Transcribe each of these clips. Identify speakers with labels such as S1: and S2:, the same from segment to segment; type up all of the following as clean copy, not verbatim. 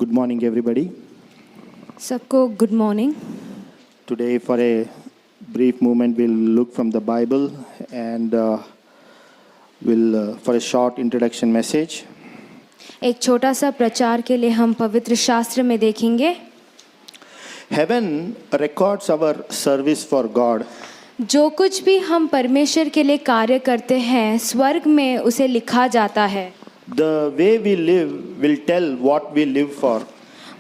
S1: Good morning, everybody.
S2: सबको good morning.
S1: Today, for a brief moment, we'll look from the Bible and for a short introduction message.
S2: एक छोटा सा प्रचार के लिए हम पवित्र शास्त्र में देखेंगे।
S1: Heaven records our service for God.
S2: जो कुछ भी हम परमेश्वर के लिए कार्य करते हैं स्वर्ग में उसे लिखा जाता है।
S1: The way we live will tell what we live for.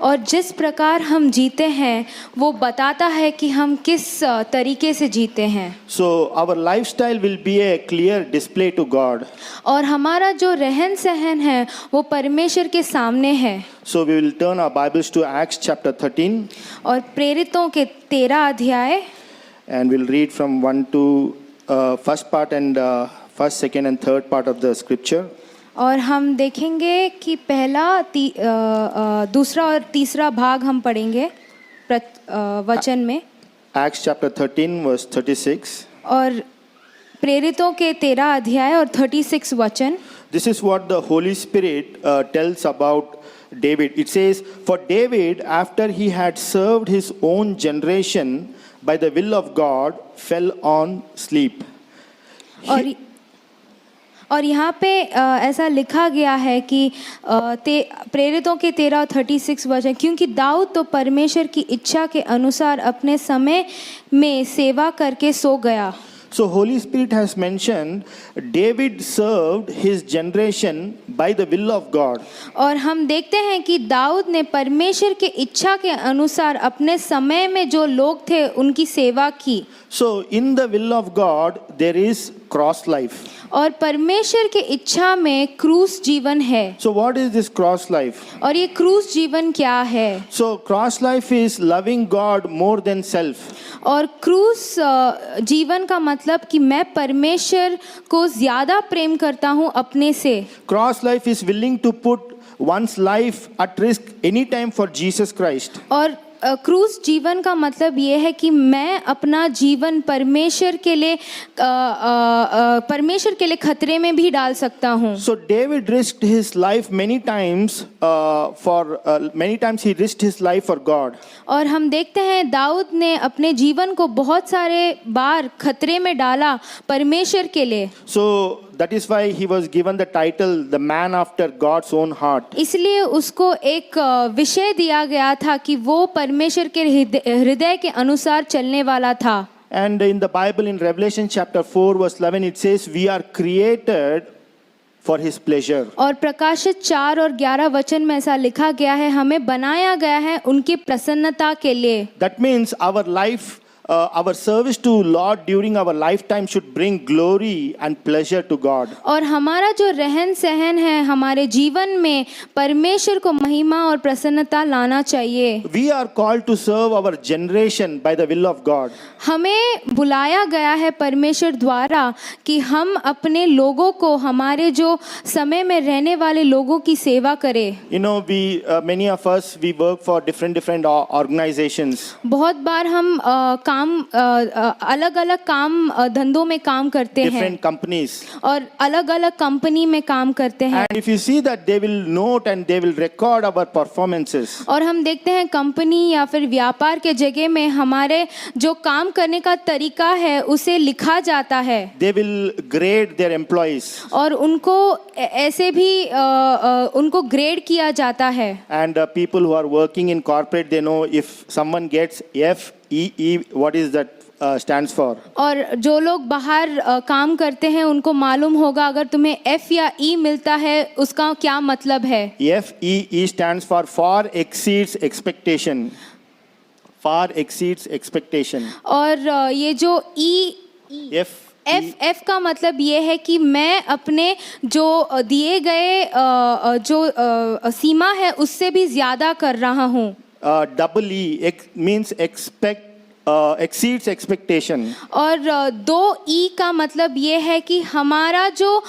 S2: और जिस प्रकार हम जीते हैं वो बताता है कि हम किस तरीके से जीते हैं।
S1: So our lifestyle will be a clear display to God.
S2: और हमारा जो रहन सहन है वो परमेश्वर के सामने है।
S1: So we will turn our Bibles to Acts chapter 13.
S2: और प्रेरितों के 13 अध्याय
S1: And we'll read from 1 to first part and first, second and third part of the scripture.
S2: और हम देखेंगे कि पहला दूसरा और तीसरा भाग हम पढ़ेंगे वचन में।
S1: Acts chapter 13 verse 36.
S2: और प्रेरितों के 13 अध्याय और 36 वचन।
S1: This is what the Holy Spirit tells about David. It says, "For David, after he had served his own generation by the will of God, fell on sleep."
S2: और यहाँ पे ऐसा लिखा गया है कि प्रेरितों के 13 और 36 वचन, क्योंकि दाऊद तो परमेश्वर की इच्छा के अनुसार अपने समय में सेवा करके सो गया।
S1: So Holy Spirit has mentioned David served his generation by the will of God.
S2: और हम देखते हैं कि दाऊद ने परमेश्वर के इच्छा के अनुसार अपने समय में जो लोग थे उनकी सेवा की।
S1: So in the will of God there is cross life.
S2: और परमेश्वर के इच्छा में क्रूस जीवन है।
S1: So what is this cross life?
S2: और ये क्रूस जीवन क्या है?
S1: So cross life is loving God more than self.
S2: और क्रूस जीवन का मतलब कि मैं परमेश्वर को ज्यादा प्रेम करता हूँ अपने से।
S1: Cross life is willing to put one's life at risk anytime for Jesus Christ.
S2: और क्रूस जीवन का मतलब ये है कि मैं अपना जीवन परमेश्वर के लिए खतरे में भी डाल सकता हूँ।
S1: So David risked his life many times many times he risked his life for God.
S2: और हम देखते हैं दाऊद ने अपने जीवन को बहुत सारे बार खतरे में डाला परमेश्वर के लिए।
S1: So that is why he was given the title the man after God's own heart.
S2: इसलिए उसको एक विषय दिया गया था कि वो परमेश्वर के हृदय के अनुसार चलने वाला था।
S1: And in the Bible in Revelation chapter 4 verse 11 it says we are created for his pleasure.
S2: और प्रकाशित 4 और 11 वचन में ऐसा लिखा गया है, हमें बनाया गया है उनकी प्रसन्नता के लिए।
S1: That means our life our service to Lord during our lifetime should bring glory and pleasure to God.
S2: और हमारा जो रहन सहन है हमारे जीवन में परमेश्वर को महिमा और प्रसन्नता लाना चाहिए।
S1: We are called to serve our generation by the will of God.
S2: हमें बुलाया गया है परमेश्वर द्वारा कि हम अपने लोगों को, हमारे जो समय में रहने वाले लोगों की सेवा करें।
S1: You know, many of us we work for different organizations.
S2: बहुत बार हम अलग अलग काम धंधों में काम करते हैं,
S1: different companies,
S2: और अलग अलग कंपनी में काम करते हैं।
S1: and if you see that they will note and they will record our performances.
S2: और हम देखते हैं कंपनी या फिर व्यापार के जगह में हमारे जो काम करने का तरीका है उसे लिखा जाता है।
S1: They will grade their employees.
S2: और उनको ऐसे भी उनको ग्रेड किया जाता है।
S1: And people who are working in corporate, they know if someone gets FEE, what is that stands for.
S2: और जो लोग बाहर काम करते हैं उनको मालूम होगा अगर तुम्हें F या E मिलता है उसका क्या मतलब है।
S1: FEE stands for far exceeds expectation. Far exceeds expectation.
S2: और ये जो F का मतलब ये है कि मैं अपने जो दिए गए जो सीमा है उससे भी ज्यादा कर रहा हूँ।
S1: Double E means exceeds expectation.
S2: और 2E का मतलब ये है कि हमारा जो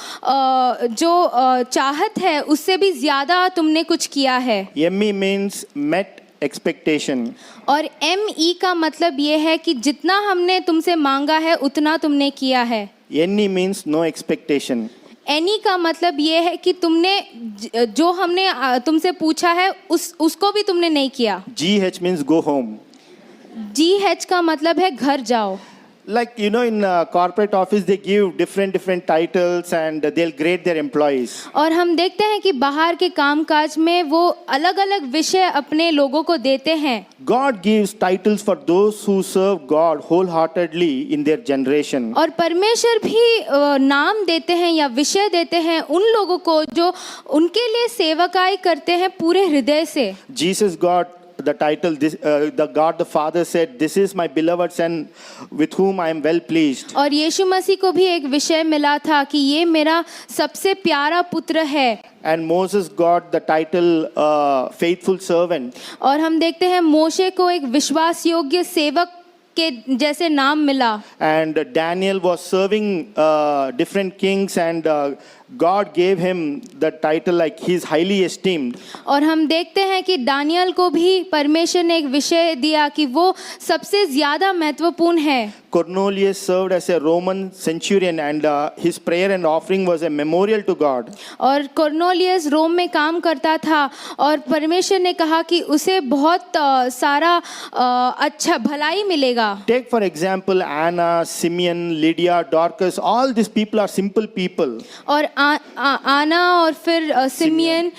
S2: चाहत है उससे भी ज्यादा तुमने कुछ किया है।
S1: ME means met expectation.
S2: और ME का मतलब ये है कि जितना हमने तुमसे मांगा है उतना तुमने किया है।
S1: NE means no expectation.
S2: Any का मतलब ये है कि तुमने जो हमने तुमसे पूछा है उसको भी तुमने नहीं किया।
S1: GH means go home.
S2: GH का मतलब है घर जाओ।
S1: Like, you know, in corporate office, they give different titles and they'll grade their employees.
S2: और हम देखते हैं कि बाहर के कामकाज में वो अलग अलग विषय अपने लोगों को देते हैं।
S1: God gives titles for those who serve God wholeheartedly in their generation.
S2: और परमेश्वर भी नाम देते हैं या विषय देते हैं उन लोगों को जो उनके लिए सेवकाई करते हैं पूरे हृदय से।
S1: Jesus got the title, the God the Father said, "This is my beloved Son with whom I am well pleased."
S2: और यीशु मसीह को भी एक विषय मिला था कि ये मेरा सबसे प्यारा पुत्र है।
S1: And Moses got the title faithful servant.
S2: और हम देखते हैं मोशे को एक विश्वास योग्य सेवक के जैसे नाम मिला।
S1: And Daniel was serving different kings and God gave him the title like he is highly esteemed.
S2: और हम देखते हैं कि दानियल को भी परमेश्वर ने एक विषय दिया कि वो सबसे ज़्यादा महत्वपूर्ण है।
S1: Cornelius served as a Roman centurion and his prayer and offering was a memorial to God.
S2: और कॉर्नेलियस रोम में काम करता था और परमेश्वर ने कहा कि उसे बहुत सारा अच्छा भलाई मिलेगा।
S1: Take for example Anna, Simeon, Lydia, Dorcas, all these people are simple people.
S2: और आना और फिर सिमियन,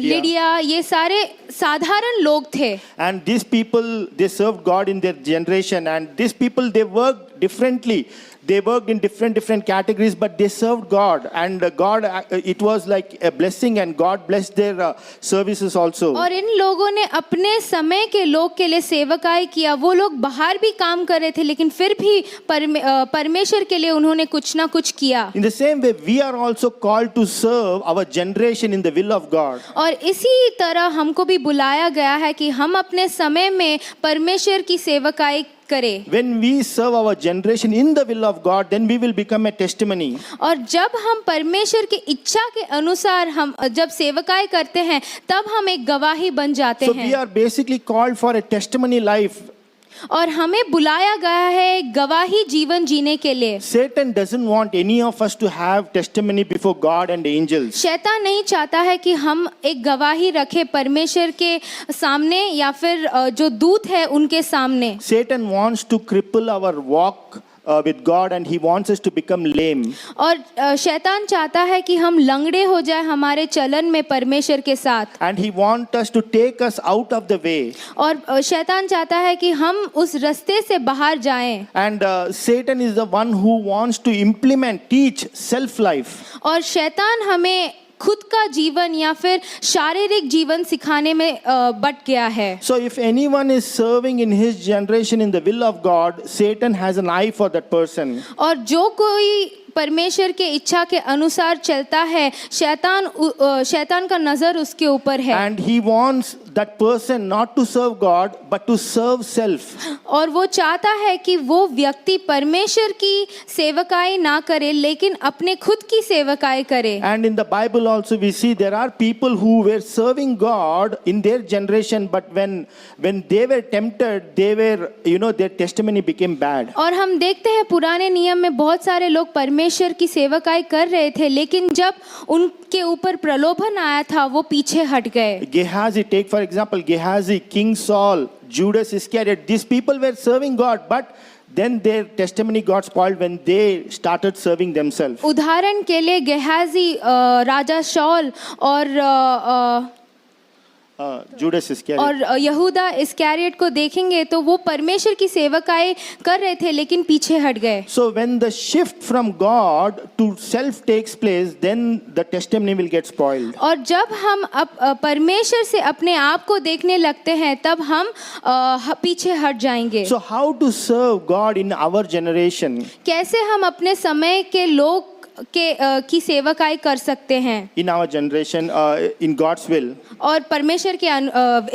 S2: लिडिया, ये सारे साधारण लोग थे।
S1: And these people, they served God in their generation, and these people, they worked differently. They worked in different categories, but they served God, and God, it was like a blessing, and God blessed their services also.
S2: और इन लोगों ने अपने समय के लोग के लिए सेवकाई किया। वो लोग बाहर भी काम कर रहे थे लेकिन फिर भी परमेश्वर के लिए उन्होंने कुछ ना कुछ किया।
S1: In the same way, we are also called to serve our generation in the will of God.
S2: और इसी तरह हमको भी बुलाया गया है कि हम अपने समय में परमेश्वर की सेवकाई करें।
S1: When we serve our generation in the will of God, then we will become a testimony.
S2: और जब हम परमेश्वर की इच्छा के अनुसार हम जब सेवकाई करते हैं तब हम एक गवाही बन जाते
S1: So
S2: हैं।
S1: we are basically called for a testimony life.
S2: और हमें बुलाया गया है एक गवाही जीवन जीने के लिए।
S1: Satan doesn't want any of us to have testimony before God and angels.
S2: शैतान नहीं चाहता है कि हम एक गवाही रखें परमेश्वर के सामने या फिर जो दूत है उनके सामने।
S1: Satan wants to cripple our walk with God, and he wants us to become lame.
S2: और शैतान चाहता है कि हम लंगड़े हो जाए हमारे चलन में परमेश्वर के साथ।
S1: And he wants us to take us out of the way.
S2: और शैतान चाहता है कि हम उस रास्ते से बाहर जाएं।
S1: And Satan is the one who wants to implement, teach self life.
S2: और शैतान हमें खुद का जीवन या फिर शारीरिक जीवन सिखाने में बट गया है।
S1: So if anyone is serving in his generation in the will of God, Satan has an eye for that person.
S2: और जो कोई परमेश्वर के इच्छा के अनुसार चलता है शैतान का नजर उसके ऊपर है।
S1: And he wants that person not to serve God but to serve self.
S2: और वो चाहता है कि वो व्यक्ति परमेश्वर की सेवकाई ना करे लेकिन अपने खुद की सेवकाई करे।
S1: And in the Bible also we see there are people who were serving God in their generation, but when they were tempted, they were, their testimony became bad.
S2: और हम देखते हैं पुराने नियम में बहुत सारे लोग परमेश्वर की सेवकाई कर रहे थे लेकिन जब उनके ऊपर प्रलोभन आया था वो पीछे हट गए।
S1: Gehazi, take for example Gehazi, King Saul, Judas Iscariot, these people were serving God, but then their testimony got spoiled when they started serving themselves.
S2: उदाहरण के लिए गेहाजी, राजा शौल और
S1: Judas Iscariot.
S2: और यहूदा इस्करियोट को देखेंगे तो वो परमेश्वर की सेवकाई कर रहे थे लेकिन पीछे हट गए।
S1: So when the shift from God to self takes place, then the testimony will get spoiled.
S2: और जब हम परमेश्वर से अपने आप को देखने लगते हैं तब हम पीछे हट जाएंगे।
S1: So how to serve God in our generation?
S2: कैसे हम अपने समय के लोग की सेवकाई कर सकते हैं
S1: In our generation, in God's will.
S2: और परमेश्वर की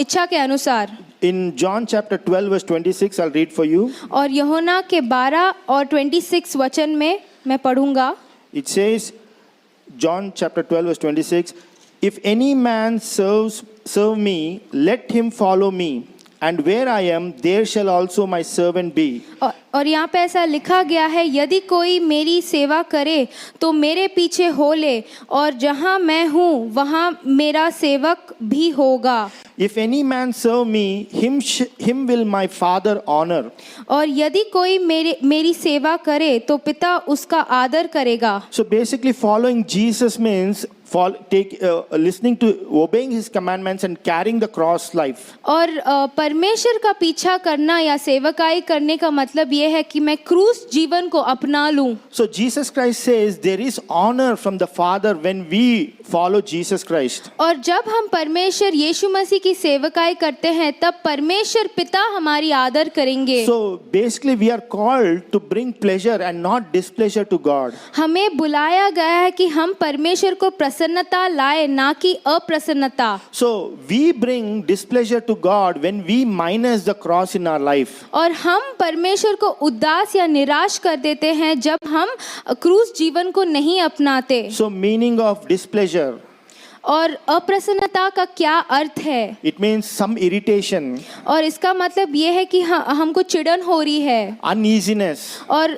S2: इच्छा के अनुसार।
S1: In John chapter 12 verse 26, I'll read for you.
S2: और यूहन्ना के 12 और 26 वचन में मैं पढ़ूंगा।
S1: It says, John chapter 12 verse 26, if any man serve me, let him follow me. and where I am, there shall also my servant be.
S2: और यहाँ पे ऐसा लिखा गया है, यदि कोई मेरी सेवा करे तो मेरे पीछे हो ले, और जहाँ मैं हूँ वहाँ मेरा सेवक भी होगा.
S1: If any man serve me, him will my Father honor.
S2: और यदि कोई मेरी सेवा करे तो पिता उसका आदर करेगा.
S1: So basically, following Jesus means listening to, obeying his commandments and carrying the cross life.
S2: और परमेश्वर का पीछा करना या सेवकाई करने का मतलब ये है कि मैं क्रूस जीवन को अपना लूं.
S1: So Jesus Christ says there is honor from the Father when we follow Jesus Christ.
S2: और जब हम परमेश्वर यीशु मसीह की सेवकाई करते हैं तब परमेश्वर पिता हमारी आदर करेंगे.
S1: So basically we are called to bring pleasure and not displeasure to God.
S2: हमें बुलाया गया है कि हम परमेश्वर को प्रसन्नता लाए, ना कि अप्रसन्नता.
S1: So we bring displeasure to God when we minus the cross in our life.
S2: और हम परमेश्वर को उदास या निराश कर देते हैं जब हम क्रूस जीवन को नहीं अपनाते.
S1: So meaning of displeasure,
S2: और अप्रसन्नता का क्या अर्थ है?
S1: it means some irritation,
S2: और इसका मतलब ये है कि हमको चिड़न हो रही है,
S1: uneasiness,
S2: और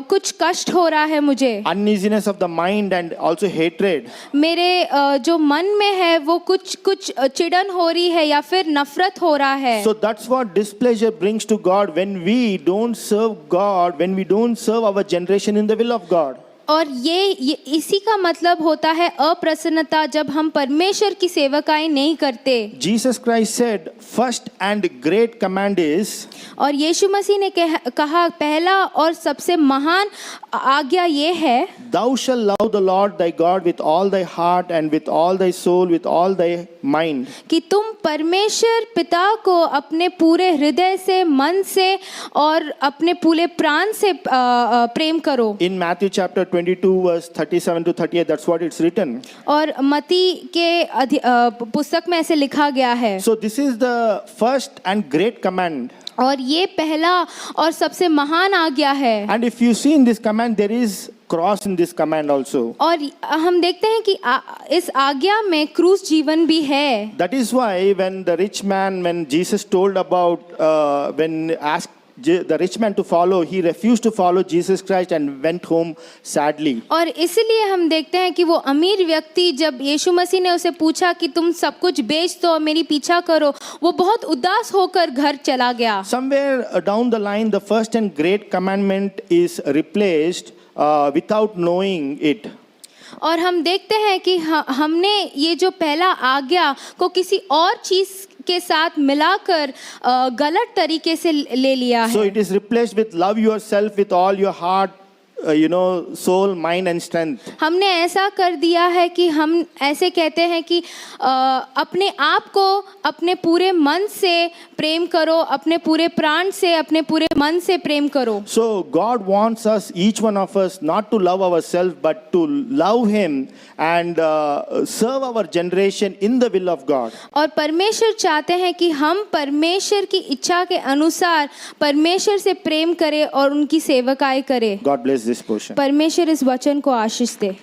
S2: कुछ कष्ट हो रहा है मुझे.
S1: uneasiness of the mind and also hatred.
S2: मेरे जो मन में है वो कुछ चिड़न हो रही है या फिर नफरत हो रहा है.
S1: So that's what displeasure brings to God when we don't serve God, when we don't serve our generation in the will of God.
S2: और ये इसी का मतलब होता है अप्रसन्नता, जब हम परमेश्वर की सेवकाई नहीं करते.
S1: Jesus Christ said, first and great command is,
S2: और यीशु मसीह ने कहा पहला और सबसे महान आज्ञा ये है,
S1: thou shall love the Lord thy God with all thy heart and with all thy soul, with all thy mind.
S2: कि तुम परमेश्वर पिता को अपने पूरे हृदय से, मन से और अपने पूरे प्राण से प्रेम करो.
S1: In Matthew chapter 22 verse 37 to 38, that's what it's written.
S2: और मत्ती के पुस्तक में ऐसे लिखा गया है.
S1: So this is the first and great command.
S2: और ये पहला और सबसे महान आज्ञा है.
S1: And if you see in this command, there is cross in this command also.
S2: और हम देखते हैं कि इस आज्ञा में क्रूस जीवन भी है.
S1: That is why when the rich man, when Jesus told about, when asked the rich man to follow, he refused to follow Jesus Christ and went home sadly.
S2: और इसलिए हम देखते हैं कि वो अमीर व्यक्ति, जब यीशु मसीह ने उसे पूछा कि तुम सब कुछ बेच दो और मेरी पीछा करो, वो बहुत उदास होकर घर चला गया.
S1: Somewhere down the line, the first and great commandment is replaced without knowing it.
S2: और हम देखते हैं कि हमने ये जो पहला आज्ञा को किसी और चीज के साथ मिलाकर गलत तरीके से ले लिया है.
S1: So it is replaced with love yourself with all your heart, soul, mind and strength.
S2: हमने ऐसा कर दिया है कि हम ऐसे कहते हैं कि अपने आप को अपने पूरे मन से प्रेम करो, अपने पूरे प्राण से, अपने पूरे मन से प्रेम करो.
S1: So God wants us, each one of us, not to love ourselves but to love Him and serve our generation in the will of God.
S2: और परमेश्वर चाहते हैं कि हम परमेश्वर की इच्छा के अनुसार परमेश्वर से प्रेम करें और उनकी सेवकाई करें.
S1: God bless this portion.
S2: परमेश्वर इस वचन को आशीष दे.